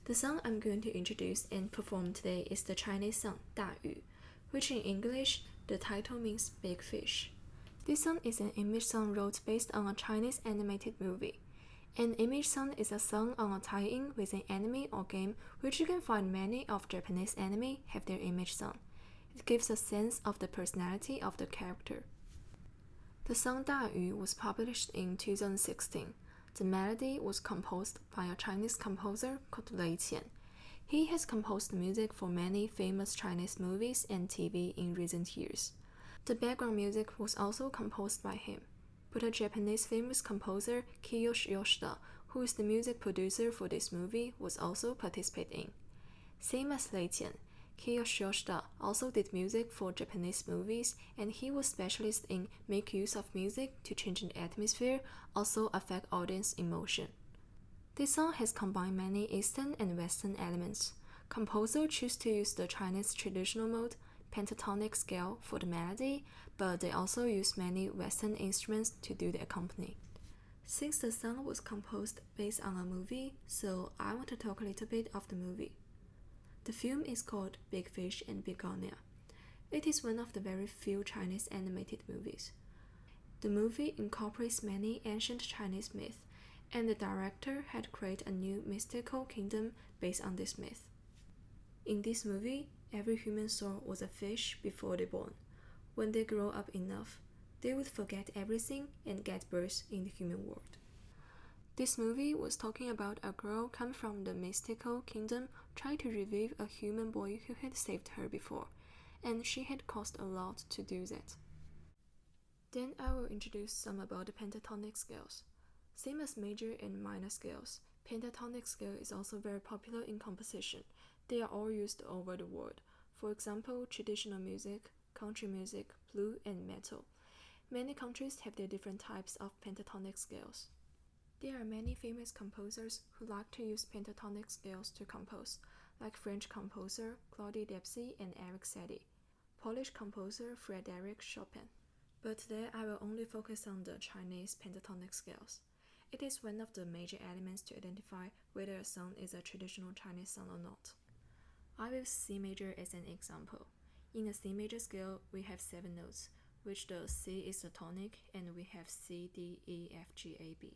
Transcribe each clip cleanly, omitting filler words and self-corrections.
The song I'm going to introduce and perform today is the Chinese song Dayu, which in English, the title means big fish. This song is an image song wrote based on a Chinese animated movie. An image song is a song on a tie-in with an anime or game, which you can find many of Japanese anime have their image song. It gives a sense of the personality of the character. The song Dayu was published in 2016. The melody was composed by a Chinese composer called Lei Qian. He has composed music for many famous Chinese movies and TV in recent years. The background music was also composed by him, but a Japanese famous composer, Kiyoshi Yoshida, who is the music producer for this movie, was also participating. Same as Lei Qian, Kiyoshi Yoshida also did music for Japanese movies, and he was specialist in make use of music to change the atmosphere, also affect audience emotion. This song has combined many Eastern and Western elements. Composer chose to use the Chinese traditional mode, pentatonic scale for the melody, but they also use many Western instruments to do the accompaniment. Since the song was composed based on a movie, so I want to talk a little bit of the movie. The film is called Big Fish and Begonia. It is one of the very few Chinese animated movies. The movie incorporates many ancient Chinese myths, and the director had created a new mystical kingdom based on this myth. In this movie, every human soul was a fish before they born. When they grow up enough, they would forget everything and get birth in the human world. This movie was talking about a girl come from the mystical kingdom trying to revive a human boy who had saved her before, and she had cost a lot to do that. Then I will introduce some about the pentatonic scales. Same as major and minor scales, pentatonic scale is also very popular in composition. They are all used over the world. For example, traditional music, country music, blues, and metal. Many countries have their different types of pentatonic scales. There are many famous composers who like to use pentatonic scales to compose, like French composer Claude Debussy and Eric Satie, Polish composer Frédéric Chopin. But today I will only focus on the Chinese pentatonic scales. It is one of the major elements to identify whether a song is a traditional Chinese song or not. I will use C major as an example. In a C major scale, we have 7 notes, which the C is the tonic, and we have C, D, E, F, G, A, B.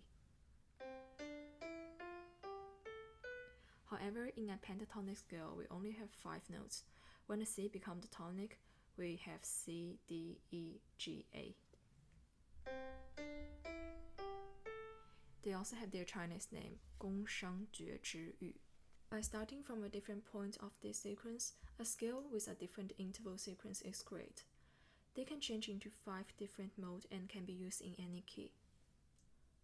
However, in a pentatonic scale, we only have 5 notes. When the C becomes the tonic, we have C, D, E, G, A. They also have their Chinese name, 宫商角徵羽. By starting from a different point of this sequence, a scale with a different interval sequence is created. They can change into 5 different modes and can be used in any key.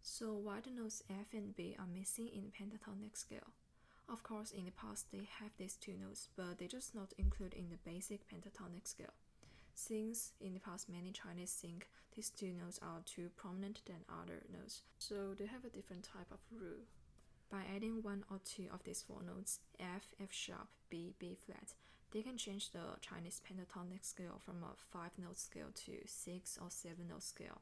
So why the notes F and B are missing in the pentatonic scale? Of course, in the past they have these 2 notes, but they just not included in the basic pentatonic scale. Since in the past many Chinese think these 2 notes are too prominent than other notes, so they have a different type of rule. By adding 1 or 2 of these 4 notes, F, F sharp, B, B flat, they can change the Chinese pentatonic scale from a 5-note scale to 6 or 7-note scale.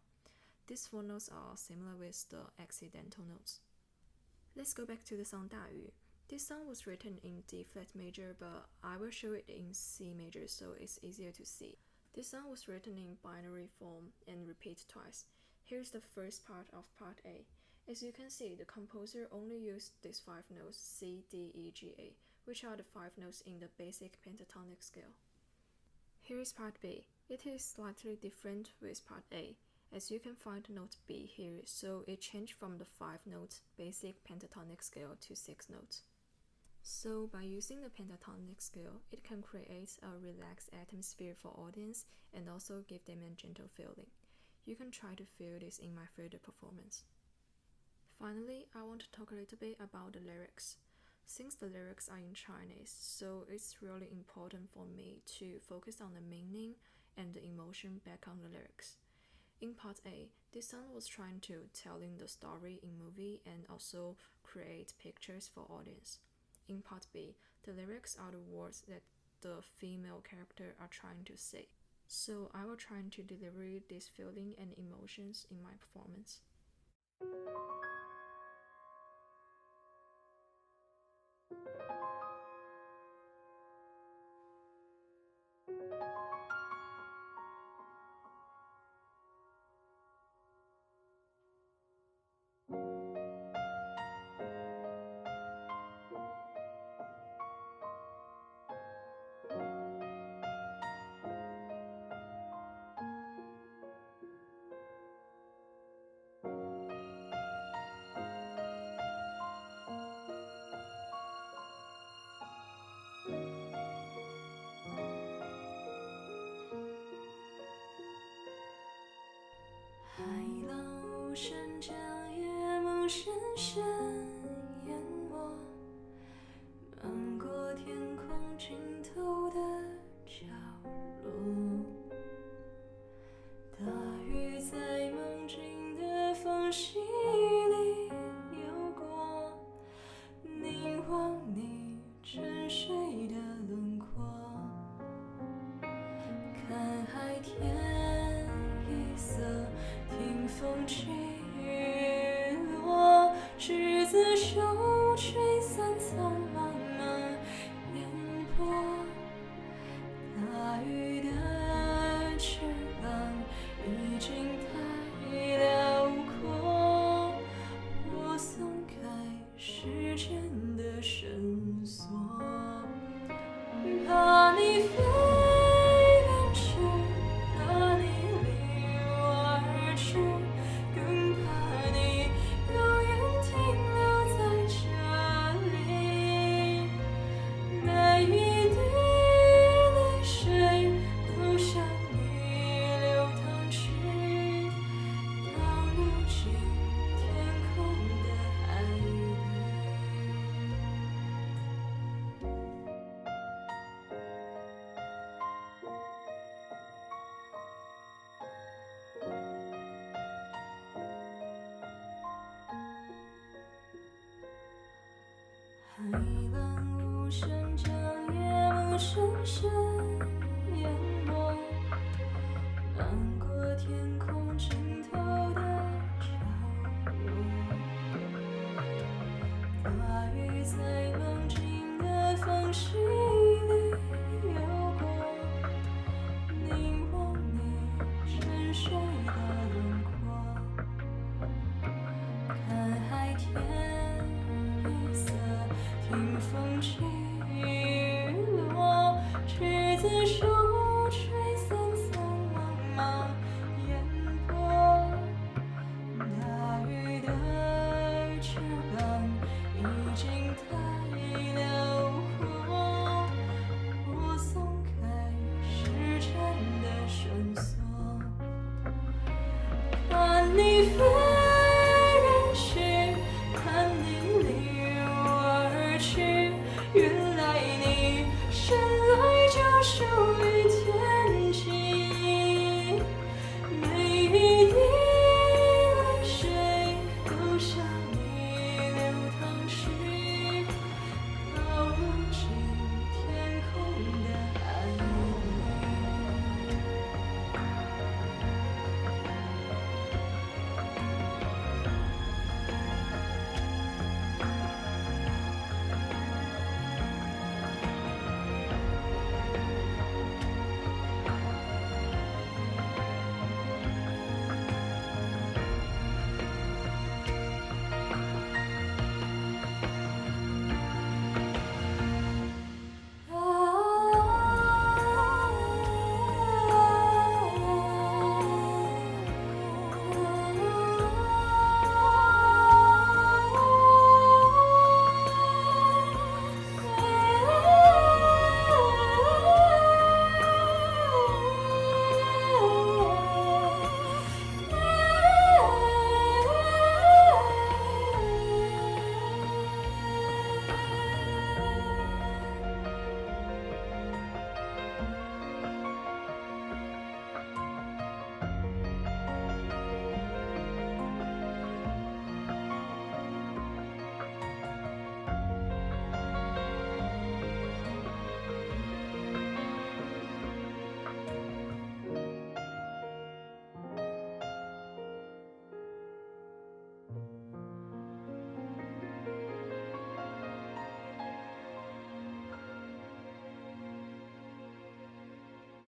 These 4 notes are similar with the accidental notes. Let's go back to the song Dayu. This song was written in D flat major, but I will show it in C major so it's easier to see. This song was written in binary form and repeat twice. Here's the first part of part A. As you can see, the composer only used these 5 notes C, D, E, G, A, which are the 5 notes in the basic pentatonic scale. Here is part B. It is slightly different with part A, as you can find note B here, so it changed from the 5-note basic pentatonic scale to 6 notes. So by using the pentatonic scale, it can create a relaxed atmosphere for audience and also give them a gentle feeling. You can try to feel this in my further performance. Finally, I want to talk a little bit about the lyrics. Since the lyrics are in Chinese, so it's really important for me to focus on the meaning and the emotion back on the lyrics. In part A, this song was trying to telling the story in movie and also create pictures for audience. In part B, the lyrics are the words that the female character are trying to say. So I will try to deliver this feeling and emotions in my performance. 声将夜幕深深淹没，漫过天空尽头的角落。大雨在梦境的缝隙里游过，凝望你沉睡的轮廓。看海天一色，听风起雨落，执子手，吹散苍茫茫烟波。大雨的翅膀已经太辽阔，我松开时间的绳索，怕你飞远去，怕你离我而去，更怕你永远停留在这里。每一滴泪水都向你流淌去，倒流进天空的海底。海浪无声将夜幕深深淹没，漫过天空尽头的角落。大雨在梦境的缝隙里游过，凝望你沉睡的轮廓。看海天一色，听风起